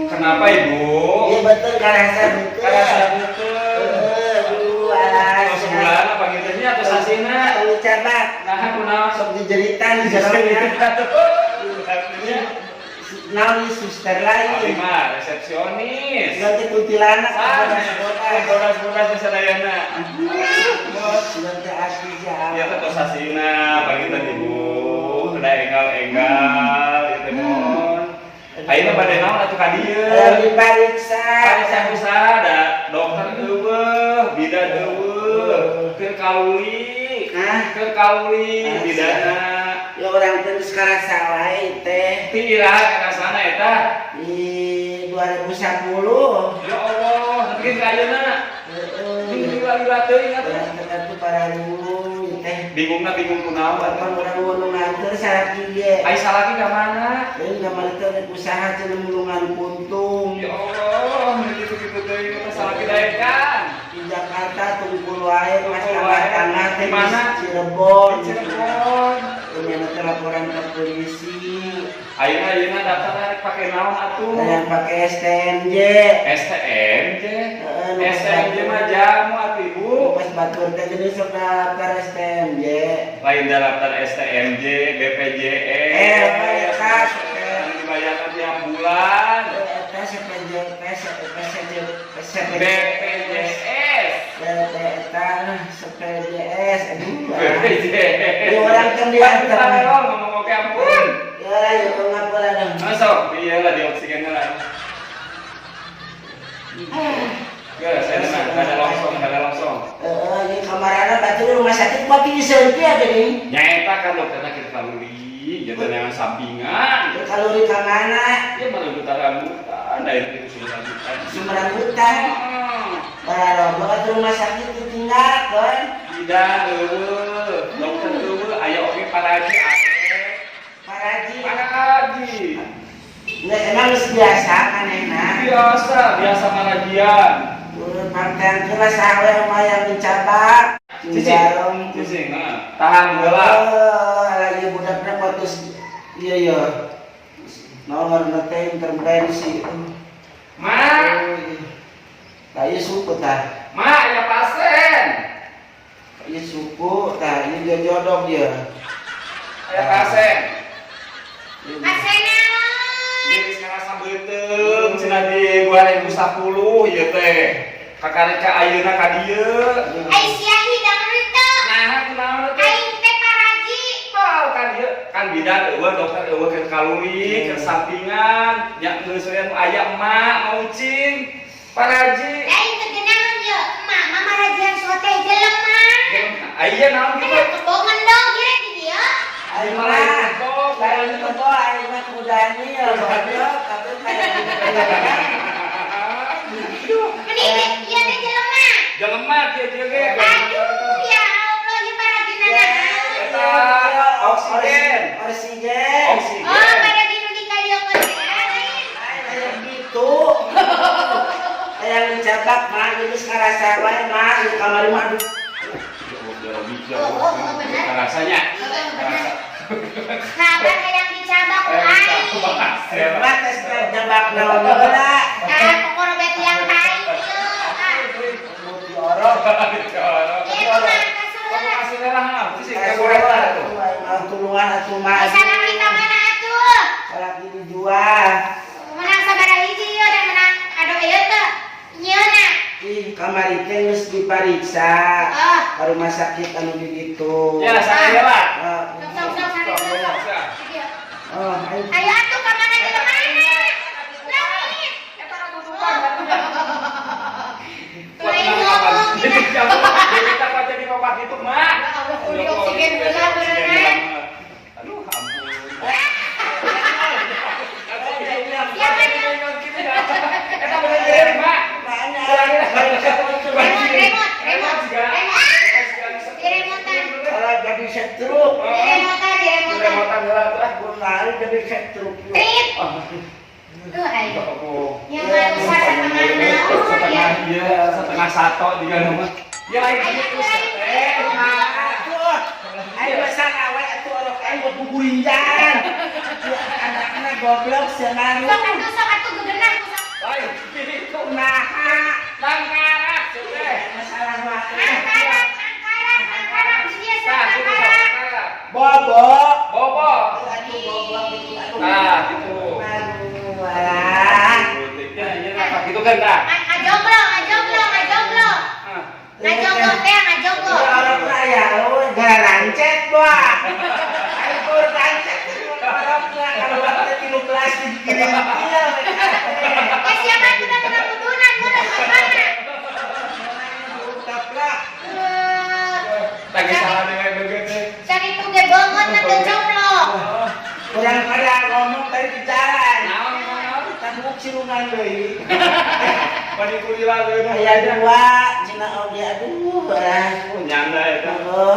Kenapa Ibu? Iya betul, karasa betul. Karasa betul. Aduh, alas. Oh, sebulan apa gitu nya atau sasina? Kalau cabak, Nah, kunaon sok dijeritan di jalannya. Naon suster lain. Mah resepsionis. Ganti kuntilanak. Bodas-bodas di sadayana. Ganti asli Ya siapa? teh sasina bagi teh Ibu. Udah enggal-enggal gitu mon. Ayeuna bade naon atuh ka dieu? Yang diperiksa. Pariksa ada dokter eueuh, bidan eueuh, keur kauli. Keur kauli bidana. Ya orang teh sekarang salah teh. Tira kana sana eta. Di 2010. Ya Allah, mungkin ka ayeuna. Ini lila teuing atuh. Orang teh atuh para bingung teh. Bingungna bingung kunaon? Kan orang ngomong nganter salah kieu. Ai salaki ka mana? Deui gambar teh usaha cenah mulungan puntung. Ya Allah, gitu-gitu teuing eta salaki daekan. Di Jakarta Tunggul wae Mas Tunggul wae. tengah teh Di mana? Cirebon. Cirebon. Punya laporan ke polisi. Ayeuna daftar rek pake naon atuh? Yang pakai STMJ. STMJ. STMJ mah jamu atuh Ibu. Pas batur teh jadi sok daftar STMJ. Lain daftar STMJ, BPJS. Kas. Dibayarkan tiap bulan. Eta SPJ, BPJS. Eta SPJS. Aduh. BPJS. Ini orang kan diantar. Ngomong oke ampun. Ya, yuk ngapura dong. Masuk, iyalah di oksigennya lah. Guys, ada langsung. Ini kamarana batu rumah sakit mati diseunti aja nih. Nyata kan dokternya kita kalori, jangan yang sampingan. Kalori ka mana? Ya malah rambutan, dari itu sudah rambutan. Sumber rambutan. Para rombongan rumah sakit ditinggal kan? Tidak, dokter eueuh, aya oge paraji Paraji. Paraji. Nggak emang geus biasa manehna. Biasa marajian. Urut pangkang kira sawe lumayan dicabak. Cijarong. Cicing, tahan heula. Lagi budakna potus. Iya. Nomor teh intervensi. Ma, Ieu suku tah. ma aya pasien. Ieu suku tah, ieu dia jodoh dia. Aya pasien. Pasien Jadi sekarang sambeuteuh cenah di 2010 ieu teh. Kakareka ayeuna ka dieu. Ai sia hidang reuteuk. Nah, kunaon teh? Aing teh paraji. Oh, kan dieu kan bidan eueuh dokter eueuh keur kaluri, keur sampingan, nya geus we aya emak mau ucing. Paraji. Aing teh geunaheun ye. Emak mah marajian sote jelema. Aya naon kitu? Aya kebongan dong kira di dia. Ayo mah, lain itu ayo mah kudani ya, banyak tapi kayak Meni ieu teh jelema. Jelema kieu ge. Aduh ya Allah ieu parajinana. Eta oksigen. Oksigen. Oh, paraji nu dikalieun teh. Ayo gitu. Yang dicabak mah jadi sekarasa wae mah di kamar mah. Rasanya. Sabar yang dicabak aing. Hebat tes jabak naon heula. Pokona bet yang tai ieu. Muti orok. Ieu mah kasureulah. Kasih lah, sih kagoretan tuh. Tulungan atuh mah. Sana kita mana atuh? Salaki dijual. Menang sabaraha hiji ieu dan menang ado ieu teh. Nyeuna. Ih, kamari teh geus dipariksa. Ka rumah sakit anu di ditu. Ya, saya lah. Sok sana dulu. Oh, ayo. Ayo atuh ka mana ke mana? Lain. Eta tutupan. Lain ngomong kita. Kita kok jadi bapak itu, Mak. Allah kudu oksigen heula beneran. Aduh, ampun. Eta bener jadi, Mak. Kalau jadi setruk. Remotan heula teh gunaan jadi setruk. Tuh ayo. Yang mau setengah Setengah sato juga nama. Ya lain gitu, senang. Sok atuh gegenah sok. Lain itu Kumaha? langkarak teh. Masalah makan. Angkaran di dia sok Tah itu angkaran. langkarak. Bobo. Bobo. Aduh bobo gitu. Aduh. Nah, gitu. Aduh, alah. Ya, iya apa gitu kan dah. Ngajoglo. Ah. Ngajoglo teh ngajoglo. Ya orang kaya, lu garancet gua. Ayo gua garancet orang kaya kalau kita tilu kelas dikirim dia. Siapa kita kena kudunan meureun mana? Taplak. Lagi salah dengan begitu. Cari tuge banget na teu jomblo. Orang pada ngomong tadi di jalan. Naon. Tabuk silungan deui. Padi kulila geus. Aya dua, cenah oge aduh. Nyanda eta.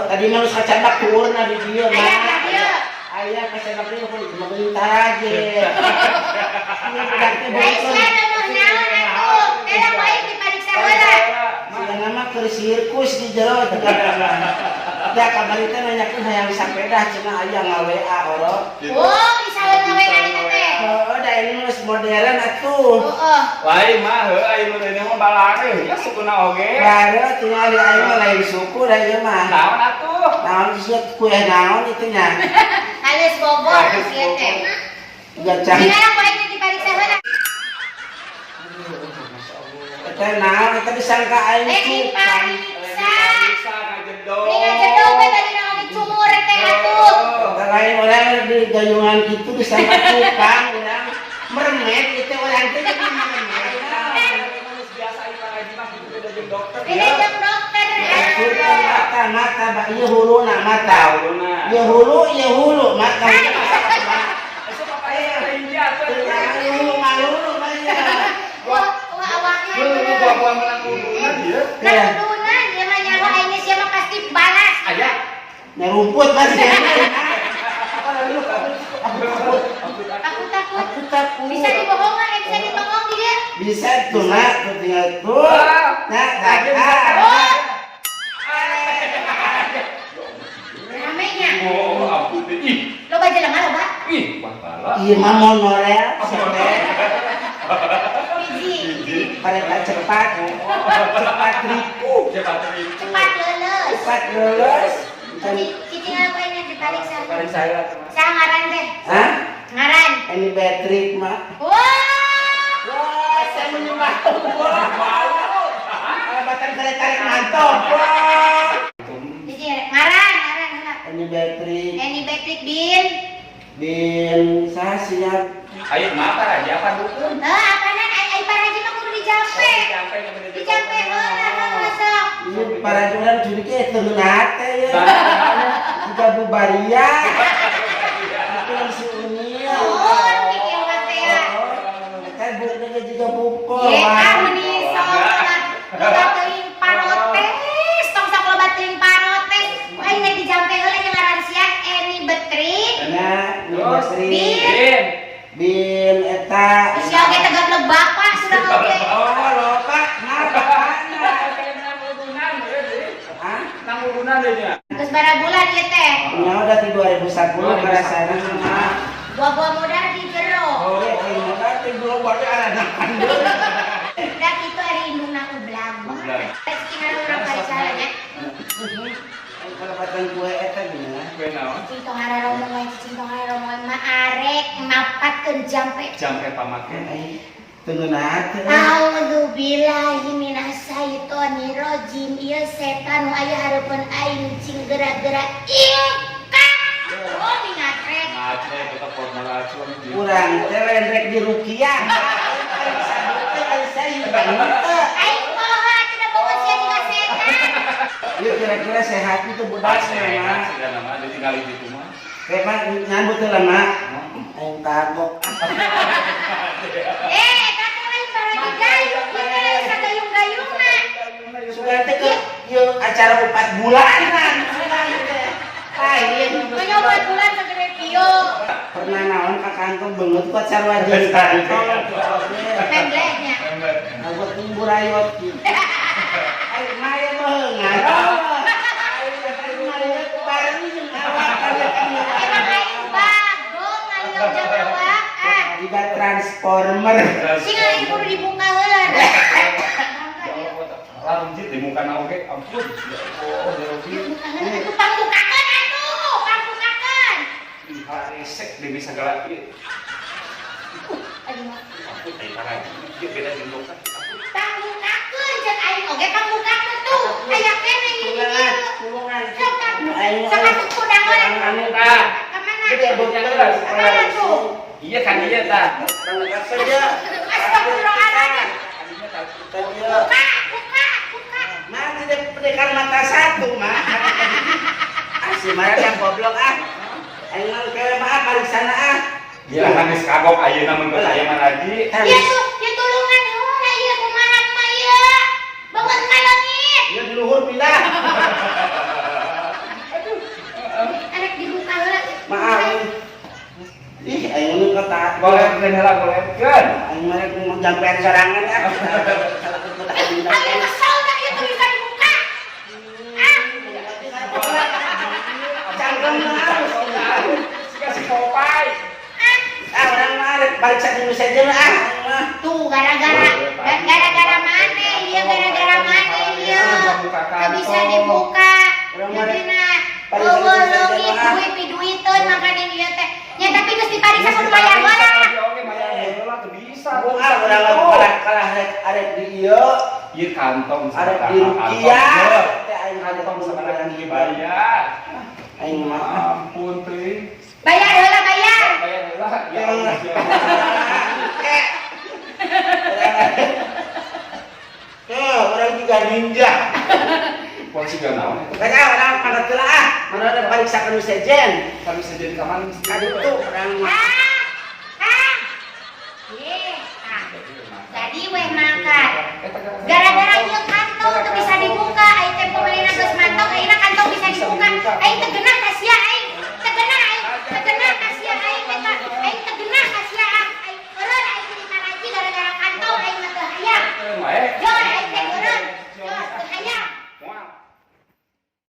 Tadi mah geus kacabak turun di dieu mah. Aya ka dieu. Aya kacabak dieu mah bentar aja. Ini budak teh Lain bocor. sia nomor naon atuh. Teh baik dipariksa heula. Sila nama ke sirkus di jero da kamari teh nanyakeun hayang sapeda cenah aya ngaWA orok. Oh, bisa ngawe ari teh. Oh, da ini geus modern atuh. Heeh. Lain mah heuh aya nu teh mah balare ya sukuna oge. Baru tinggal di aing mah lain suku da ieu mah. Naon atuh? Naon disebut kue naon itu nya. Halus bobo sia teh. Gacang. Tinggal poe dipariksa heula. Eta naon eta disangka aing cupang. Dipariksa. Bisa ngajedog. Ini ngajedog we tadi naon dicumur teh atuh. Lain orang di gayungan gitu disangka cupang urang mermet itu orang teh jadi mermet. Biasa ieu ngaji mah kitu beda jeung dokter Ini ya. jeung dokter Maksudnya atuh. mata bah ieu huluna mata. Huluna. Ieu hulu mata. Asa papaya rinja atuh. Ieu hulu malulu mah ieu. Wah, awakna. Lu gua menang huluna dia. Ya. Nah, kudunan dia mah nyawa aingnya sia mah pasti balas. Aya. Ngerumput pasti. Takut. Aku takut. Bisa dibohongan, bisa ditongong di dia. Bisa tuh nak, tuh tinggal tuh. Nah, Oh. Ramenya. Oh, ampun teh. Ih, Loba jelema loba. ih, bangkala. Iya mah monorel, sampai Biji. pada cepat, cepat ribu, Cepat ini. Cepat leuleus. cepat lulus. Cicing apa ini dipariksa? Paling saya. Saya ngaran teh. Hah? Ngaran. Ini battery mah. Wah. Wah, saya menyembah. Wah, batang tarik mantap. Wah. Cicing ngaran. Ini battery, Ini Patrick Bin. bin saya siap. Ayo mata aja apa dukun? Apaanan ai paraji mah kudu dijampe. Dijampe heula sok. Ini para jualan juri ke tengah ya. Juga bubaria. Itu yang si Unia. Oh, kieu mah teh ya. Kan buknya juga buko. Ye, meni sok. Loba teuing parotes, tong sok loba teuing parotes. Aing teh dijampe heula jeung ngaran sia Eni Betrik. Nah, ini battery. Bin. Bin eta. Sia ge tegap lebak Pak, sudah oge. Oh, loba. Nah, bapaknya. Hah? Nang urunan deh nya. Geus bara bulan ieu teh. Ya udah di 2010 perasaan mah. Buah-buah modal di jero. Oh, ya ini udah di 2010 ada kandung. Da kitu ari indungna ublang. Rezeki urang parisalanya. Kalau batang kue eta gimana? Kue naon? Cicing tong hararomong we, cicing tong hararomong mah arek mapatkeun jampe. Jampe pamake. Tunggu nanti. A'udzu billahi minasyaitonir rajim. Ieu setan nu aya hareupeun aing cing gerak-gerak. Ingkak. Oh, mingatrek. Ngatre kita formal acuan di. Kurang teh rek di rukiah. Aing moha tidak bawa sia juga setan. Yuk kira-kira sehat itu budak mah. Sudah nama ada tinggal di situ mah. Kayak mah nyambut teh lama. Aing kagok. Kakak lain para gayung, kita sagayung-gayungna. Sudah teh ke yuk acara 4 bulanan. Lain. Menyoba bulan segede pio. Pernah naon ka kantor beungeut ku acara wajib kantor. Memblehnya. Aku timbul rayot. Ayo maya beungan. Emang aing bagong ngaliung jam awak. Digat Oh, Atuh pangbukakeun atuh, pangbukakeun. resek demi segala ieu. Aduh. Aku teh parah. Ieu beda jeung dokter. Pangbukakeun jeung aing oge pangbukakeun tuh. Aya keneh ieu. Kulungan. Sok atuh kudangan. Anu tah. Ka mana? Gede Dokter dokter. geus. Mana tuh? Iya kan iya tah. Tangkap saja. Astagfirullahaladzim. Tanya. Buka. Mah tidak pendekan mata satu mah. Asih marah yang goblok ah. Aing mah ke mah balik sana ah. Gila geus kagok ayeuna mun geus aya mah lagi. Ya tuh, ya tulungan heula ieu kumaha mah ieu. Bangun ka leungit. Ya di luhur pindah. Arek dibuka heula. Maaf. Ih, aing nu kata. Golekeun heula golekeun. Aing mah mau jampean sorangan ah. Ayo kesel dah ieu tuh bisa dibuka. Ah, Cangkem harus. Kasih Popeye. Ah, orang mah balik sa dulu saja lah ah. Aing mah. tuh gara-gara mana ieu gara-gara mana ieu. Teu bisa dibuka. Jadina eueuh leungit duit piduiteun makana ieu teh. Nya tapi geus dipariksa kudu bayar heula. Oke, bayar heula teu bisa. Ah, urang kalah arek di ieu. Ieu kantong Arek di Rukiah. Teh aing kantong sebenarnya dibayar. Aing mah. Ampun teuing. Bayar heula bayar. Bayar heula. Ya Allah. Orang juga ninja. Polisi gak naon. Kayaknya orang pada telah ah, mana ada periksa ke sejen. Kami saja di kamar. Aduh tuh orang mah. Jadi weh makan. Gara-gara ieu kantong tuh bisa dibuka, ai teh pemerintah geus mantong, ayeuna kantong bisa dibuka. Ai teh